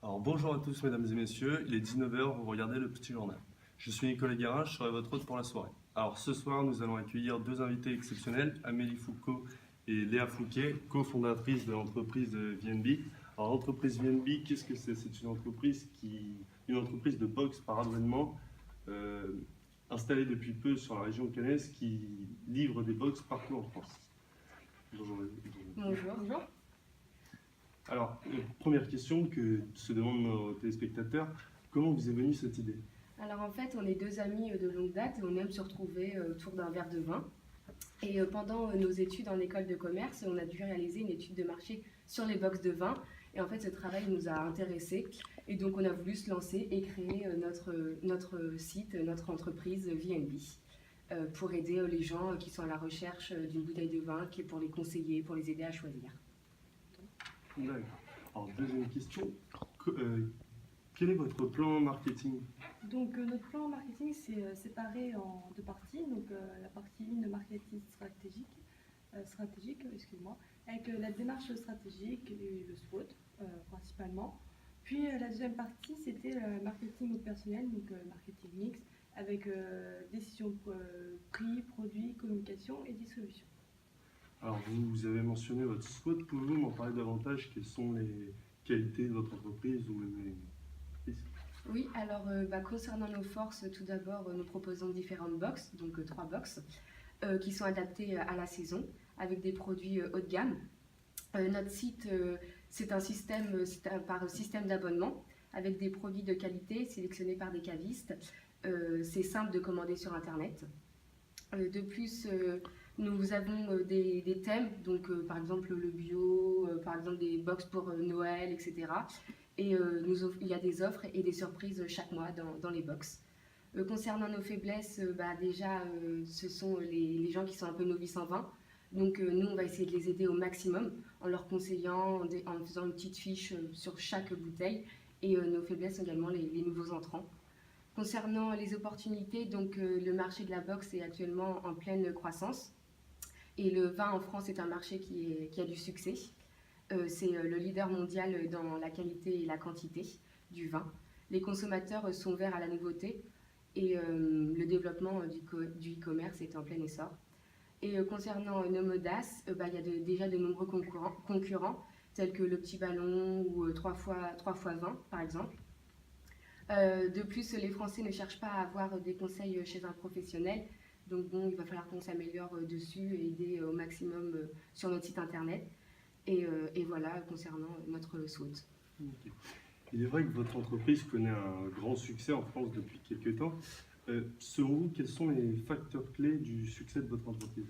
Alors bonjour à tous mesdames et messieurs, il est 19 h, vous regardez le petit journal. Je suis Nicolas Guérin, je serai votre hôte pour la soirée. Alors ce soir nous allons accueillir deux invités exceptionnels, Amélie Foucault et Léa Fouquet, cofondatrices de l'entreprise VNB. Alors l'entreprise VNB, qu'est-ce que c'est? C'est une entreprise de boxe par abonnement installée depuis peu sur la région caennaise qui livre des box partout en France. Bonjour. Bonjour. Alors, première question que se demandent nos téléspectateurs, comment vous est venue cette idée? Alors en fait, on est deux amis de longue date et on aime se retrouver autour d'un verre de vin. Et pendant nos études en école de commerce, on a dû réaliser une étude de marché sur les box de vin. Et en fait, ce travail nous a intéressés. Et donc, on a voulu se lancer et créer notre site, notre entreprise VNB, pour aider les gens qui sont à la recherche d'une bouteille de vin, qui est pour les conseiller, pour les aider à choisir. D'accord. Alors, deuxième question, quel est votre plan marketing? Donc notre plan marketing c'est séparé en deux parties. Donc la partie 1 de marketing stratégique, excuse-moi, avec la démarche stratégique et le SWOT principalement. Puis la deuxième partie c'était le marketing opérationnel, donc marketing mix, avec décision prix, produit, communication et distribution. Alors, vous avez mentionné votre SWOT, pouvez-vous m'en parler davantage? Quelles sont les qualités de votre entreprise ou même les... Oui, alors concernant nos forces, tout d'abord, nous proposons différentes box, donc 3 box, qui sont adaptées à la saison, avec des produits haut de gamme. Notre site, c'est par système d'abonnement, avec des produits de qualité sélectionnés par des cavistes. C'est simple de commander sur Internet. De plus, nous avons des thèmes, donc par exemple le bio, par exemple des box pour Noël, etc. Et il y a des offres et des surprises chaque mois dans les box. Concernant nos faiblesses, déjà, ce sont les gens qui sont un peu novices en vin. Donc nous, on va essayer de les aider au maximum en leur conseillant, en faisant une petite fiche sur chaque bouteille. Et nos faiblesses sont également les nouveaux entrants. Concernant les opportunités, donc le marché de la boxe est actuellement en pleine croissance. Et le vin en France est un marché qui a du succès. C'est le leader mondial dans la qualité et la quantité du vin. Les consommateurs sont ouverts à la nouveauté et le développement du e-commerce est en plein essor. Et concernant Nomodas, il y a déjà de nombreux concurrents tels que le Petit Ballon ou 3x20 par exemple. De plus, les Français ne cherchent pas à avoir des conseils chez un professionnel. Donc bon, il va falloir qu'on s'améliore dessus et aider au maximum sur notre site internet. Et voilà, concernant notre SWOT. Okay. Il est vrai que votre entreprise connaît un grand succès en France depuis quelques temps. Selon vous, quels sont les facteurs clés du succès de votre entreprise?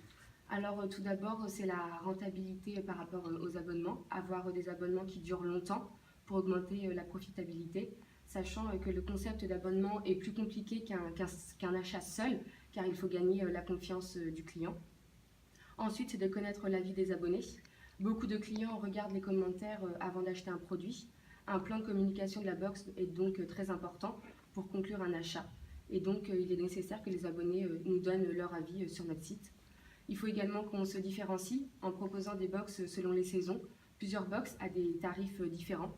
Alors tout d'abord, c'est la rentabilité par rapport aux abonnements. Avoir des abonnements qui durent longtemps pour augmenter la profitabilité, sachant que le concept d'abonnement est plus compliqué qu'un achat seul, car il faut gagner la confiance du client. Ensuite, c'est de connaître l'avis des abonnés. Beaucoup de clients regardent les commentaires avant d'acheter un produit. Un plan de communication de la box est donc très important pour conclure un achat. Et donc, il est nécessaire que les abonnés nous donnent leur avis sur notre site. Il faut également qu'on se différencie en proposant des box selon les saisons, plusieurs box à des tarifs différents.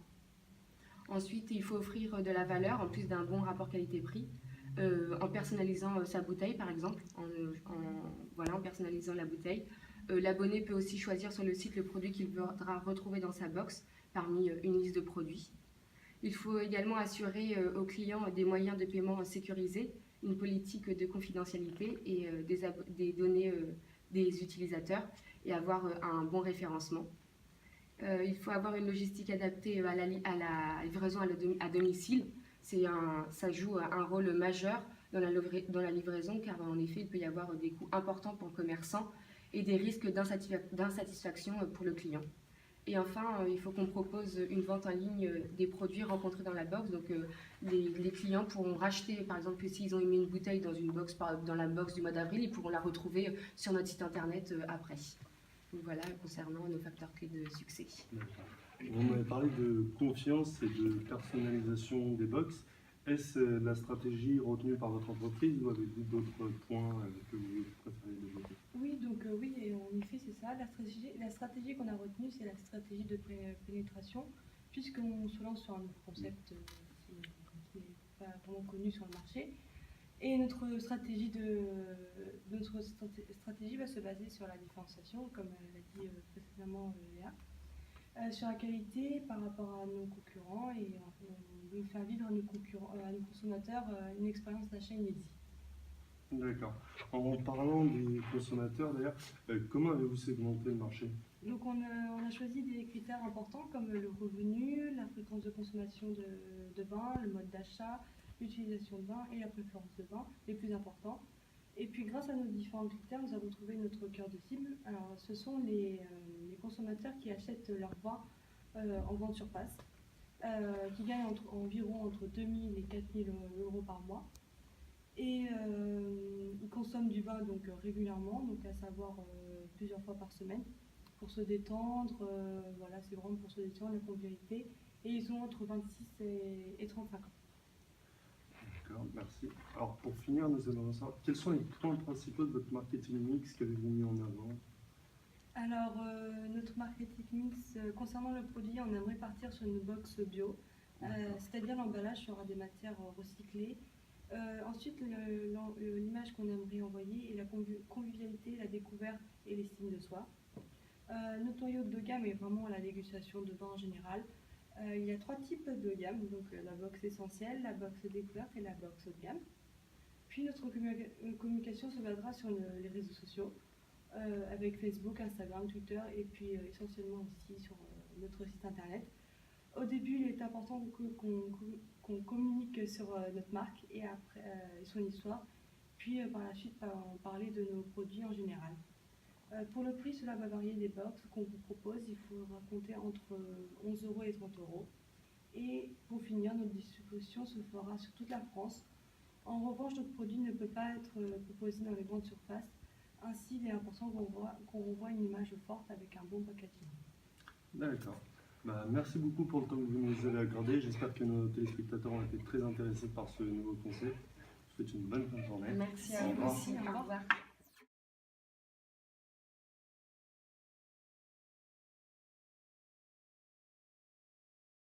Ensuite, il faut offrir de la valeur en plus d'un bon rapport qualité-prix, en personnalisant sa bouteille par exemple, en personnalisant la bouteille. L'abonné peut aussi choisir sur le site le produit qu'il voudra retrouver dans sa box parmi une liste de produits. Il faut également assurer aux clients des moyens de paiement sécurisés, une politique de confidentialité et des données des utilisateurs et avoir un bon référencement. Il faut avoir une logistique adaptée à la livraison à domicile. Ça joue un rôle majeur dans la livraison car en effet il peut y avoir des coûts importants pour le commerçant et des risques d'insatisfaction pour le client. Et enfin, il faut qu'on propose une vente en ligne des produits rencontrés dans la box. Donc les clients pourront racheter, par exemple, s'ils ont mis une bouteille dans dans la box du mois d'avril, ils pourront la retrouver sur notre site internet après. Donc voilà, concernant nos facteurs clés de succès. Vous m'avez parlé de confiance et de personnalisation des box. Est-ce la stratégie retenue par votre entreprise ou avez-vous d'autres points que vous préférez développer? Oui, donc oui, et en effet c'est ça. La stratégie qu'on a retenue, c'est la stratégie de pénétration. puisqu'on se lance sur un nouveau concept qui n'est pas vraiment connu sur le marché. Et notre stratégie va se baser sur la différenciation, comme l'a dit précédemment Léa, sur la qualité par rapport à nos concurrents, et on veut faire vivre à nos consommateurs une expérience d'achat inédite. D'accord. En parlant des consommateurs, d'ailleurs, comment avez-vous segmenté le marché? Donc on a choisi des critères importants comme le revenu, la fréquence de consommation de vin, le mode d'achat, l'utilisation de vin et la préférence de vin, les plus importants. Et puis grâce à nos différents critères, nous avons trouvé notre cœur de cible. Alors ce sont les consommateurs qui achètent leur vin en vente sur place, qui gagnent environ entre 2 000 et 4 000 euros par mois. Et ils consomment du vin donc régulièrement, donc à savoir plusieurs fois par semaine, pour se détendre. Voilà, c'est vraiment pour se détendre, la convivialité. Et ils ont entre 26 et 35 ans. D'accord, merci. Alors pour finir, nous allons savoir quels sont les points principaux de votre marketing mix qu'avez-vous mis en avant? Alors, notre marketing mix, concernant le produit, on aimerait partir sur une box bio, c'est-à-dire l'emballage sera des matières recyclées. Ensuite, l'image qu'on aimerait envoyer est la convivialité, la découverte et l'estime de soi. Notre noyau de gamme est vraiment la dégustation de vin en général. Il y a 3 types de gamme, donc la box essentielle, la box découverte et la box haut de gamme. Puis notre communication se basera sur les réseaux sociaux, avec Facebook, Instagram, Twitter et puis essentiellement aussi sur notre site internet. Au début, il est important qu'on communique sur notre marque et après son histoire, puis par la suite parler de nos produits en général. Pour le prix, cela va varier des box qu'on vous propose. Il faudra compter entre 11 € et 30 €. Et pour finir, notre distribution se fera sur toute la France. En revanche, notre produit ne peut pas être proposé dans les grandes surfaces. Ainsi, il est important qu'on renvoie une image forte avec un bon packaging. D'accord. Merci beaucoup pour le temps que vous nous avez accordé. J'espère que nos téléspectateurs ont été très intéressés par ce nouveau concept. Je vous souhaite une bonne fin de journée. Merci Au à vous revoir. aussi. Au revoir.